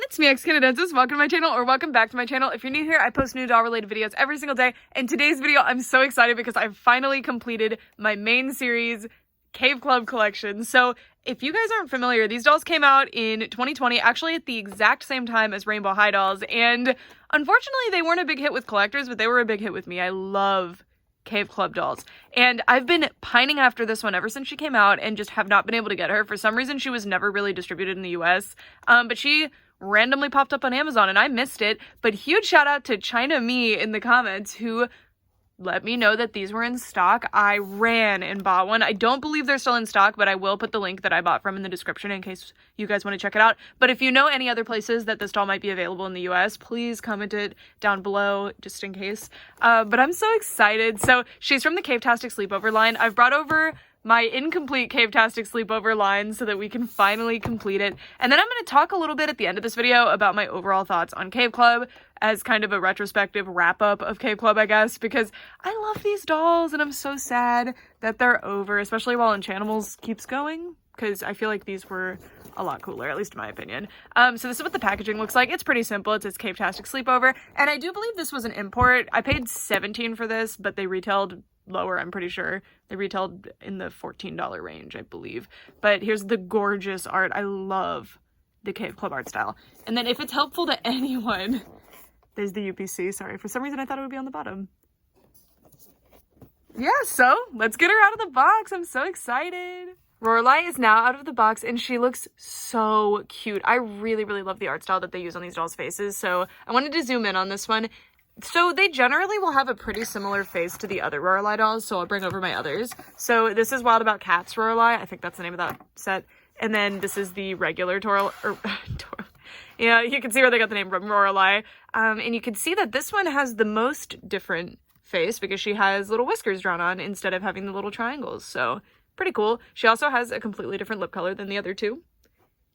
It's me, Canadensis. Welcome to my channel, or welcome back to my channel. If you're new here, I post new doll-related videos every single day. In today's video, I'm so excited because I've finally completed my main series, Cave Club collection. So if you guys aren't familiar, these dolls came out in 2020, actually at the exact same time as Rainbow High dolls. And unfortunately, they weren't a big hit with collectors, but they were a big hit with me. I love Cave Club dolls. And I've been pining after this one ever since she came out and just have not been able to get her. For some reason, she was never really distributed in the US, but she randomly popped up on Amazon and I missed it. But huge shout out to China Me in the comments who let me know that these were in stock. I ran and bought one. I don't believe they're still in stock, but I will put the link that I bought from in the description in case you guys want to check it out. But if you know any other places that this doll might be available in the US, please comment it down below just in case. But I'm so excited. So she's from the CAVETASTIC Sleepover line. I've brought over my incomplete CAVETASTIC Sleepover line so that we can finally complete it. And then I'm going to talk a little bit at the end of this video about my overall thoughts on Cave Club as kind of a retrospective wrap-up of Cave Club, I guess, because I love these dolls and I'm so sad that they're over, especially while Enchantimals keeps going, because I feel like these were a lot cooler, at least in my opinion. So this is what the packaging looks like. It's pretty simple. It says CAVETASTIC Sleepover, and I do believe this was an import. I paid $17 for this, but they retailed lower, I'm pretty sure. They retailed in the $14 range, I believe. But here's the gorgeous art. I love the Cave Club art style. And then if it's helpful to anyone, there's the UPC. Sorry, for some reason I thought it would be on the bottom. Yeah, so let's get her out of the box. I'm so excited. Roaralai is now out of the box and she looks so cute. I really, really love the art style that they use on these dolls' faces. So I wanted to zoom in on this one. So they generally will have a pretty similar face to the other Roaralai dolls, so I'll bring over my others. So this is Wild About Cats Roaralai. I think that's the name of that set. And then this is the regular yeah, you can see where they got the name from, Roaralai. And you can see that this one has the most different face because she has little whiskers drawn on instead of having the little triangles. So pretty cool. She also has a completely different lip color than the other two.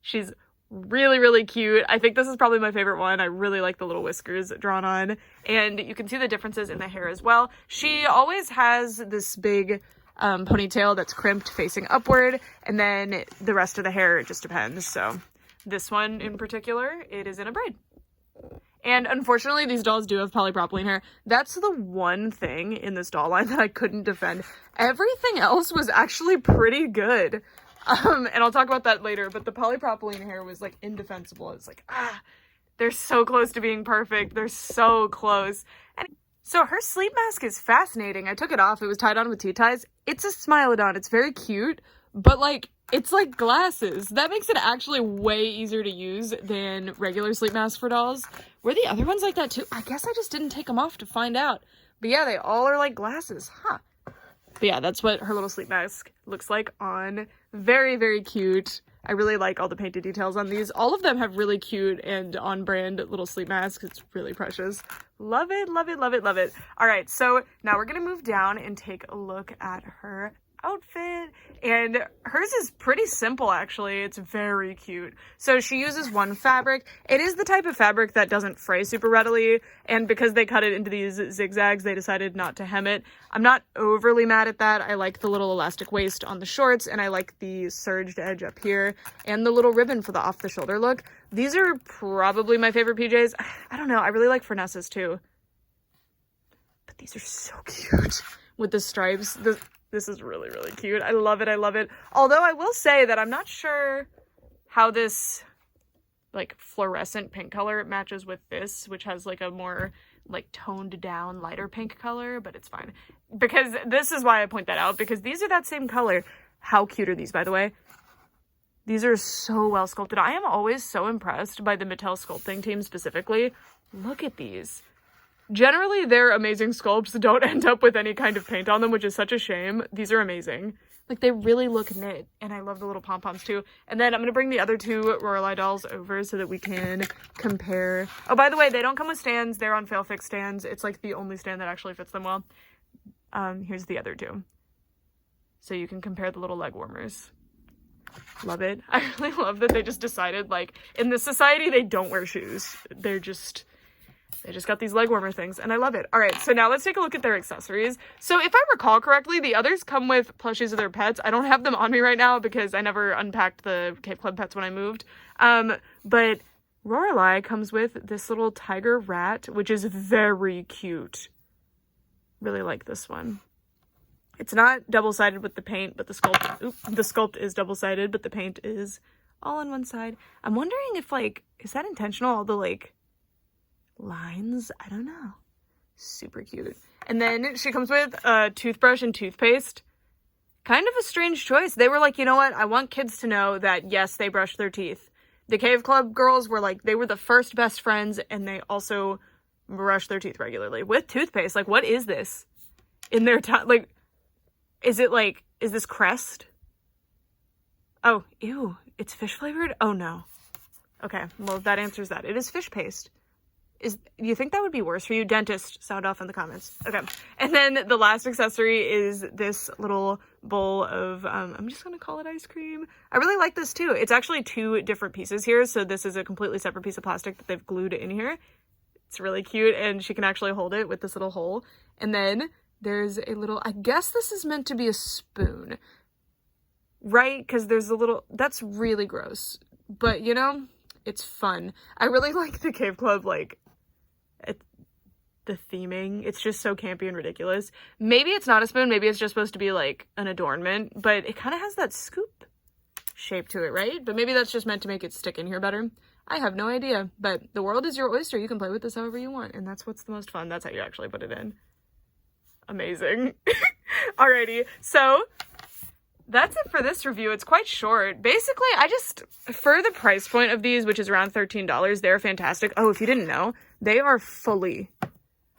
She's really, really cute. I think this is probably my favorite one. I really like the little whiskers drawn on. And you can see the differences in the hair as well. She always has this big ponytail that's crimped facing upward. And then the rest of the hair, it just depends. So this one in particular, it is in a braid. And unfortunately, these dolls do have polypropylene hair. That's the one thing in this doll line that I couldn't defend. Everything else was actually pretty good. And I'll talk about that later, but the polypropylene hair was like indefensible. It's like, they're so close to being perfect. They're so close. And so her sleep mask is fascinating. I took it off. It was tied on with tea ties. It's a Smilodon. It's very cute, but like, it's like glasses. That makes it actually way easier to use than regular sleep masks for dolls. Were the other ones like that too? I guess I just didn't take them off to find out. But yeah, they all are like glasses, huh? But yeah, that's what her little sleep mask looks like on. Very, very cute. I really like all the painted details on these. All of them have really cute and on-brand little sleep masks. It's really precious. Love it, love it, love it, love it. All right, so now we're gonna move down and take a look at her outfit, and hers is pretty simple actually. It's very cute. So she uses one fabric. It is the type of fabric that doesn't fray super readily, and because they cut it into these zigzags, they decided not to hem it. I'm not overly mad at that. I like the little elastic waist on the shorts, and I like the serged edge up here and the little ribbon for the off the shoulder look. These are probably my favorite PJs. I don't know, I really like Furnesse's too, but these are so cute with the stripes. This is really, really cute. I love it. I love it. Although I will say that I'm not sure how this like fluorescent pink color matches with this, which has like a more like toned down lighter pink color, but it's fine. Because this is why I point that out, because these are that same color. How cute are these, by the way? These are so well sculpted. I am always so impressed by the Mattel sculpting team specifically. Look at these. Generally, their amazing sculpts don't end up with any kind of paint on them, which is such a shame. These are amazing. Like, they really look knit, and I love the little pom-poms, too. And then I'm going to bring the other two Roaralai dolls over so that we can compare. Oh, by the way, they don't come with stands. They're on fail-fix stands. It's, like, the only stand that actually fits them well. Here's the other two. So you can compare the little leg warmers. Love it. I really love that they just decided, like, in this society, they don't wear shoes. They just got these leg warmer things, and I love it. All right, so now let's take a look at their accessories. So if I recall correctly, the others come with plushies of their pets. I don't have them on me right now because I never unpacked the Cave Club pets when I moved. But Roaralai comes with this little tiger rat, which is very cute. Really like this one. It's not double-sided with the paint, but the sculpt is double-sided, but the paint is all on one side. I'm wondering if, like, is that intentional? All the, like, lines? I don't know. Super cute. And then she comes with a toothbrush and toothpaste. Kind of a strange choice. They were like, you know what? I want kids to know that, yes, they brush their teeth. The Cave Club girls were like, they were the first best friends, and they also brush their teeth regularly with toothpaste. Like, what is this? In their time, like, is this Crest? Oh, ew, it's fish flavored? Oh no. Okay, well, that answers that. It is fish paste. Do you think that would be worse for you? Dentist, sound off in the comments. Okay, and then the last accessory is this little bowl of, I'm just gonna call it ice cream. I really like this too. It's actually 2 different pieces here, so this is a completely separate piece of plastic that they've glued in here. It's really cute, and she can actually hold it with this little hole. And then there's a little, I guess this is meant to be a spoon, right? Because there's a little, that's really gross, but you know, it's fun. I really like the Cave Club, like, the theming. It's just so campy and ridiculous. Maybe it's not a spoon, maybe it's just supposed to be like an adornment, but it kind of has that scoop shape to it, right? But maybe that's just meant to make it stick in here better. I have no idea, but the world is your oyster. You can play with this however you want, and that's what's the most fun. That's how you actually put it in. Amazing. Alrighty, so that's it for this review. It's quite short. Basically, for the price point of these, which is around $13, they're fantastic. Oh, if you didn't know, they are fully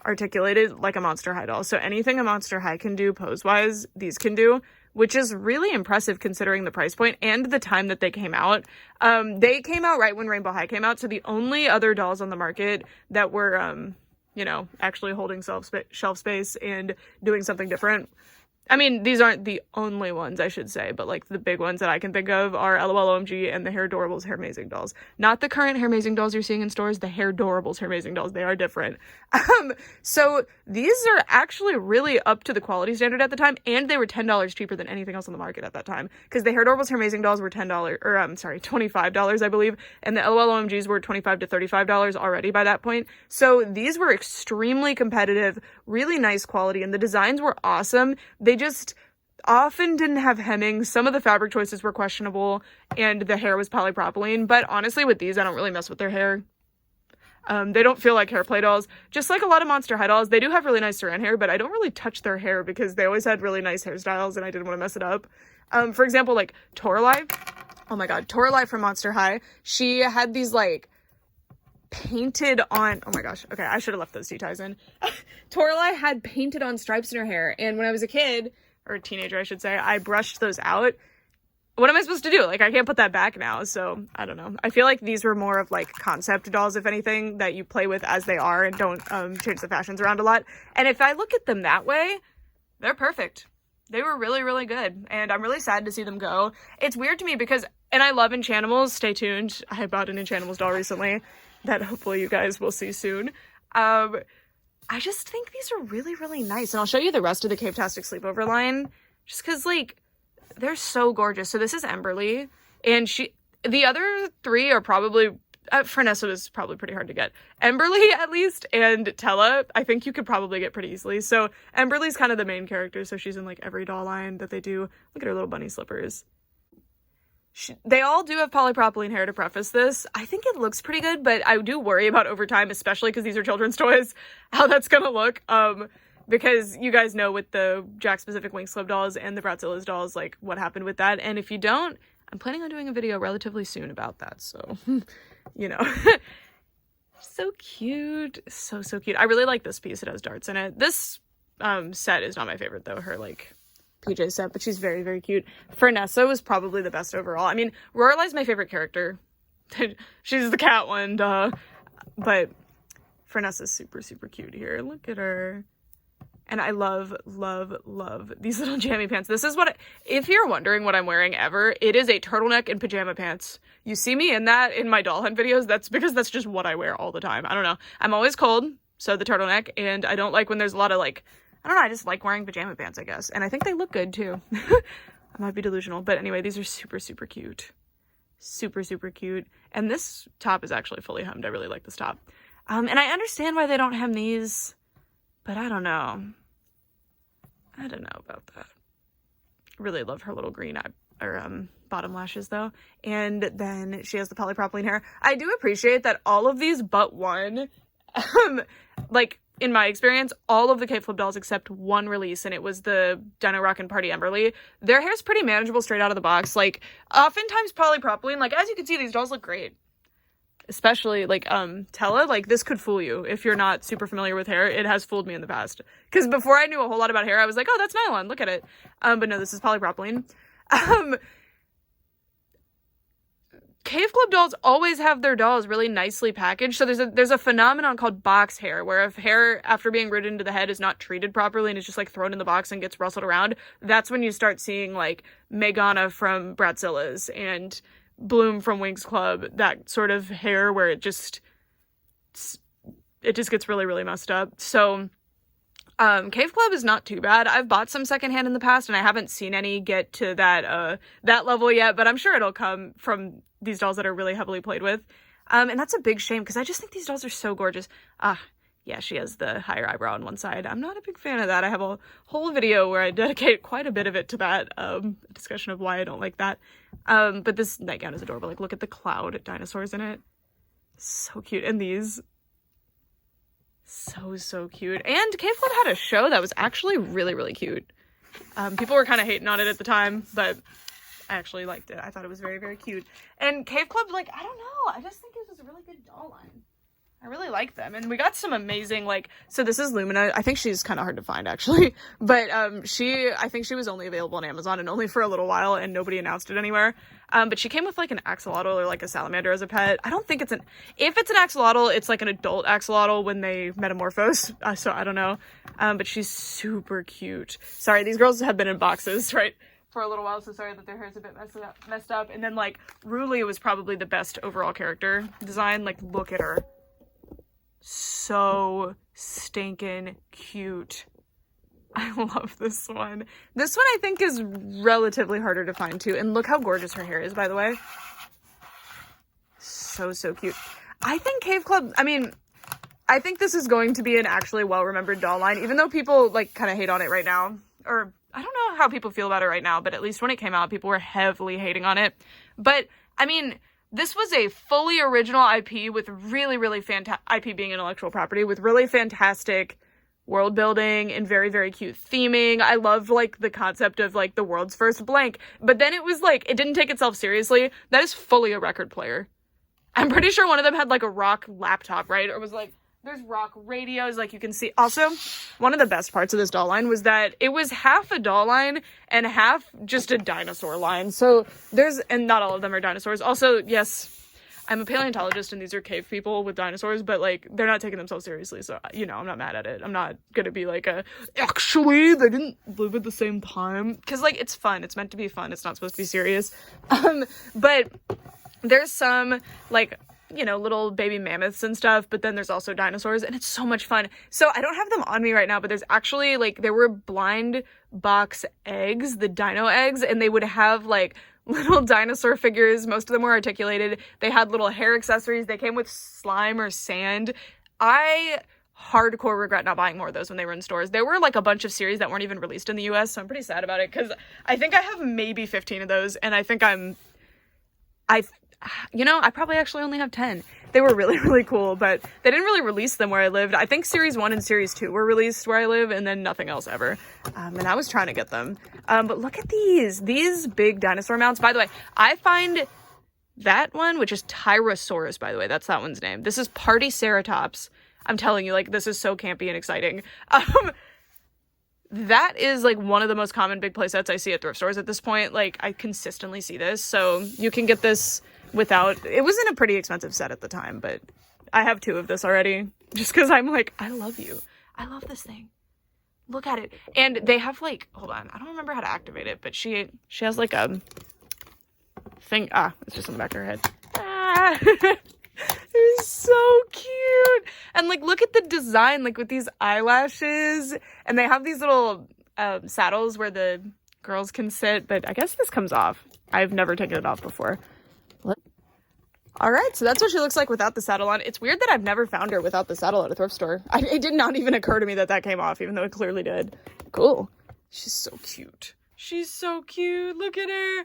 articulated like a Monster High doll. So anything a Monster High can do pose-wise, these can do, which is really impressive considering the price point and the time that they came out. They came out right when Rainbow High came out, so the only other dolls on the market that were, you know, actually holding shelf space and doing something different. I mean, these aren't the only ones, I should say, but like the big ones that I can think of are LOL OMG and the Hair Adorables Hair Amazing dolls. Not the current Hair Amazing dolls you're seeing in stores, the Hair Adorables Hair Amazing dolls. They are different. So these are actually really up to the quality standard at the time, and they were $10 cheaper than anything else on the market at that time, because the Hair Adorables Hair Amazing dolls were $25, I believe, and the LOL OMGs were $25 to $35 already by that point. So these were extremely competitive, really nice quality, and the designs were awesome. They just often didn't have hemming. Some of the fabric choices were questionable, and the hair was polypropylene, but honestly with these I don't really mess with their hair. They don't feel like hair play dolls. Just like a lot of Monster High dolls, they do have really nice saran hair, but I don't really touch their hair because they always had really nice hairstyles and I didn't want to mess it up. For example, like Toralai. Oh my god, Toralai from Monster High. She had these like painted on, oh my gosh, okay, I should have left those tea ties in. Toralai had painted on stripes in her hair, and when I was a kid, or a teenager I should say, I brushed those out. What am I supposed to do? Like, I can't put that back now, so I don't know. I feel like these were more of like concept dolls, if anything, that you play with as they are and don't change the fashions around a lot. And if I look at them that way, they're perfect. They were really, really good, and I'm really sad to see them go. It's weird to me because, and I love Enchantimals, stay tuned. I bought an Enchantimals doll recently that hopefully you guys will see soon. I just think these are really, really nice. And I'll show you the rest of the CAVETASTIC Sleepover line, just because, like, they're so gorgeous. So this is Emberly, and the other 3 are probably, Fernessa was probably pretty hard to get. Emberly, at least, and Tella, I think you could probably get pretty easily. So Emberly's kind of the main character, so she's in, like, every doll line that they do. Look at her little bunny slippers. They all do have polypropylene hair to preface this. I think it looks pretty good, but I do worry about over time, especially because these are children's toys, how that's gonna look. Because you guys know with the Jack Specific Winx Club dolls and the Bratzilla's dolls, like, what happened with that. And if you don't, I'm planning on doing a video relatively soon about that, so, you know. So cute. So cute. I really like this piece. It has darts in it. This set is not my favorite, though. Her, like, PJ set, but she's very, very cute. Fernessa was probably the best overall. I mean, Roaralai's my favorite character. She's the cat one, duh. But Fernessa's super, super cute here. Look at her. And I love, love, love these little jammy pants. This is what, if you're wondering what I'm wearing ever, it is a turtleneck and pajama pants. You see me in that in my doll hunt videos, that's because that's just what I wear all the time. I don't know. I'm always cold, so the turtleneck, and I don't like when there's a lot of, like, I don't know, I just like wearing pajama pants, I guess. And I think they look good, too. I might be delusional. But anyway, these are super, super cute. Super, super cute. And this top is actually fully hemmed. I really like this top. And I understand why they don't hem these, but I don't know. I don't know about that. Really love her little green bottom lashes though. And then she has the polypropylene hair. I do appreciate that all of these but one, like in my experience, all of the Cave Club dolls except one release, and it was the Dino Rockin' Party Emberly, their hair's pretty manageable straight out of the box. Like, oftentimes polypropylene, like, as you can see, these dolls look great. Especially, like, Tella, like, this could fool you if you're not super familiar with hair. It has fooled me in the past. Because before I knew a whole lot about hair, I was like, oh, that's nylon, look at it. But no, this is polypropylene. Cave Club dolls always have their dolls really nicely packaged. So there's a phenomenon called box hair, where if hair after being ridden into the head is not treated properly and is just like thrown in the box and gets rustled around, that's when you start seeing like Megana from Bratzilla's and Bloom from Winx Club, that sort of hair where it just gets really, really messed up. So Cave Club is not too bad. I've bought some secondhand in the past and I haven't seen any get to that level yet, but I'm sure it'll come from these dolls that are really heavily played with. And that's a big shame because I just think these dolls are so gorgeous. Yeah, she has the higher eyebrow on one side. I'm not a big fan of that. I have a whole video where I dedicate quite a bit of it to that, discussion of why I don't like that. But this nightgown is adorable. Like, look at the cloud dinosaurs in it. So cute. And these, so cute. And Cave Club had a show that was actually really, really cute. People were kind of hating on it at the time, but I actually liked it. I thought it was very, very cute. And Cave Club, like, I don't know. I just think it was a really good doll line. I really like them. And we got some amazing, like, so this is Lumina. I think she's kind of hard to find, actually. But I think she was only available on Amazon and only for a little while, and nobody announced it anywhere. But she came with, like, an axolotl or, like, a salamander as a pet. I don't think if it's an axolotl, it's, like, an adult axolotl when they metamorphose. So I don't know. But she's super cute. Sorry, these girls have been in boxes, right? For a little while, so sorry that their hair's a bit messed up. And then, like, Ruli was probably the best overall character design. Like, look at her. So stinking cute. I love this one. This one I think is relatively harder to find too. And look how gorgeous her hair is, by the way. So cute. I think Cave Club, I think this is going to be an actually well-remembered doll line, even though people, like, kind of hate on it right now. Or, I don't know how people feel about it right now, but at least when it came out, people were heavily hating on it. But, this was a fully original IP with really, really fantastic, IP being intellectual property, with really fantastic world building and very, very cute theming. I love, like, the concept of, like, the world's first blank. But then it was, like, it didn't take itself seriously. That is fully a record player. I'm pretty sure one of them had, like, a rock laptop, right? Or was, like, there's rock radios, like you can see. Also, one of the best parts of this doll line was that it was half a doll line and half just a dinosaur line. So and not all of them are dinosaurs. Also, yes, I'm a paleontologist and these are cave people with dinosaurs, but, like, they're not taking themselves seriously. So, I'm not mad at it. I'm not gonna be like actually, they didn't live at the same time. Cause, like, it's fun. It's meant to be fun. It's not supposed to be serious. But there's some, like, little baby mammoths and stuff, but then there's also dinosaurs, and it's so much fun. So I don't have them on me right now, but there's actually, like, there were blind box eggs, the dino eggs, and they would have, like, little dinosaur figures. Most of them were articulated. They had little hair accessories. They came with slime or sand. I hardcore regret not buying more of those when they were in stores. There were, like, a bunch of series that weren't even released in the US, so I'm pretty sad about it, because I think I have maybe 15 of those, and I think I probably actually only have 10. They were really, really cool, but they didn't really release them where I lived. I think Series 1 and Series 2 were released where I live, and then nothing else ever. And I was trying to get them. But look at these big dinosaur mounts. By the way, I find that one, which is Tyrannosaurus, by the way, that's that one's name. This is Partyceratops. I'm telling you, like, this is so campy and exciting. That is, like, one of the most common big play sets I see at thrift stores at this point. Like, I consistently see this, so you can get this without, it was in a pretty expensive set at the time, but I have 2 of this already, just because I'm like, I love you. I love this thing. Look at it. And they have, like, hold on, I don't remember how to activate it, but she has, like, a thing, it's just in the back of her head. They're so cute. And, like, look at the design, like, with these eyelashes, and they have these little saddles where the girls can sit, but I guess this comes off. I've never taken it off before. All right, so that's what she looks like without the saddle on. It's weird that I've never found her without the saddle at a thrift store. It did not even occur to me that that came off, even though it clearly did. Cool. She's so cute. She's so cute. Look at her.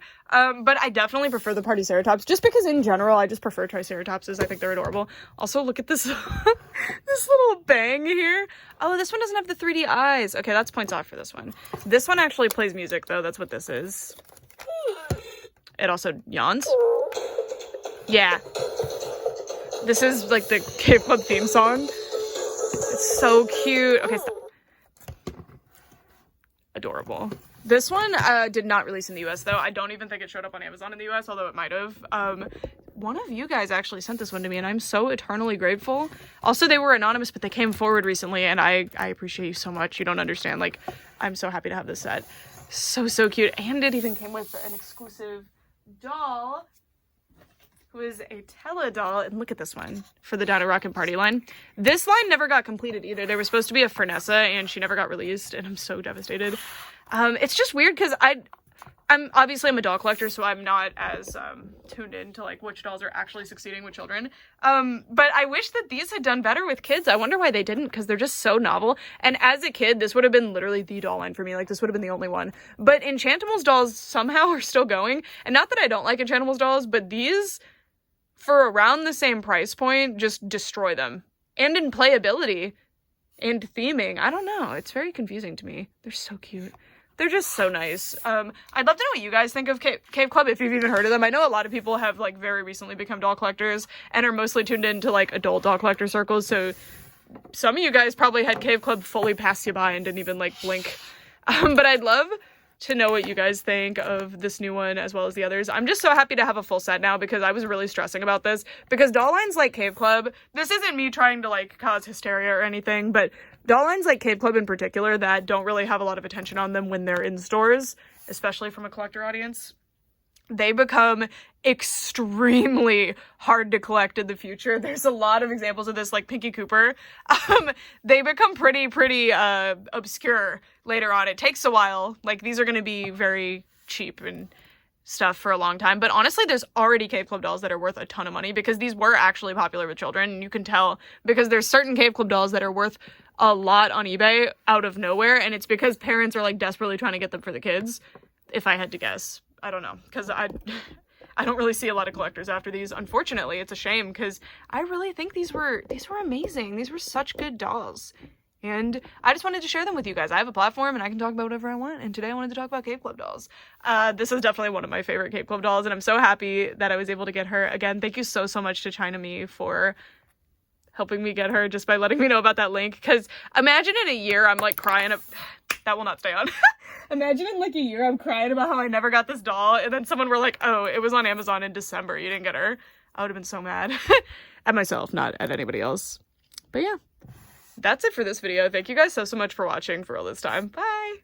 But I definitely prefer the Partyceratops, just because in general, I just prefer Triceratopses. I think they're adorable. Also, look at this, this little bang here. Oh, this one doesn't have the 3D eyes. Okay, that's points off for this one. This one actually plays music, though. That's what this is. It also yawns. Yeah. This is like the Cave Club theme song. It's so cute. Okay, stop. Adorable. This one did not release in the US, though. I don't even think it showed up on Amazon in the US, although it might have. One of you guys actually sent this one to me, and I'm so eternally grateful. Also, they were anonymous, but they came forward recently, and I appreciate you so much. You don't understand. Like, I'm so happy to have this set. So cute. And it even came with an exclusive doll, who is a Tella doll. And look at this one for the Down at Rockin' Party line. This line never got completed either. There was supposed to be a Fernessa, and she never got released, and I'm so devastated. It's just weird because I'm a doll collector, so I'm not as tuned in to like which dolls are actually succeeding with children. But I wish that these had done better with kids. I wonder why they didn't, because they're just so novel. And as a kid, this would have been literally the doll line for me. Like, this would have been the only one. But Enchantimals dolls somehow are still going. And not that I don't like Enchantimals dolls, but these, for around the same price point, just destroy them. And in playability and theming, I don't know. It's very confusing to me. They're so cute. They're just so nice. I'd love to know what you guys think of Cave Club, if you've even heard of them. I know a lot of people have, like, very recently become doll collectors and are mostly tuned into, like, adult doll collector circles, so some of you guys probably had Cave Club fully pass you by and didn't even, like, blink. But I'd love to know what you guys think of this new one as well as the others. I'm just so happy to have a full set now, because I was really stressing about this, because doll lines like Cave Club, this isn't me trying to, like, cause hysteria or anything, but doll lines like Cave Club in particular that don't really have a lot of attention on them when they're in stores, especially from a collector audience, they become extremely hard to collect in the future. There's a lot of examples of this, like Pinky Cooper. They become pretty obscure later on. It takes a while. Like, these are going to be very cheap and stuff for a long time. But honestly, there's already Cave Club dolls that are worth a ton of money, because these were actually popular with children. And you can tell because there's certain Cave Club dolls that are worth a lot on eBay out of nowhere. And it's because parents are, like, desperately trying to get them for the kids, if I had to guess. I don't know, because I don't really see a lot of collectors after these. Unfortunately, it's a shame, because I really think these were amazing. These were such good dolls. And I just wanted to share them with you guys. I have a platform and I can talk about whatever I want. And today I wanted to talk about Cave Club dolls. This is definitely one of my favorite Cave Club dolls, and I'm so happy that I was able to get her. Again, thank you so much to China Me for helping me get her, just by letting me know about that link. Because imagine in a year I'm like crying. That will not stay on. Imagine in like a year I'm crying about how I never got this doll, and then someone were like, oh, it was on Amazon in December, you didn't get her. I would have been so mad. At myself, not at anybody else. But yeah, that's it for this video. Thank you guys so much for watching for all this time. Bye!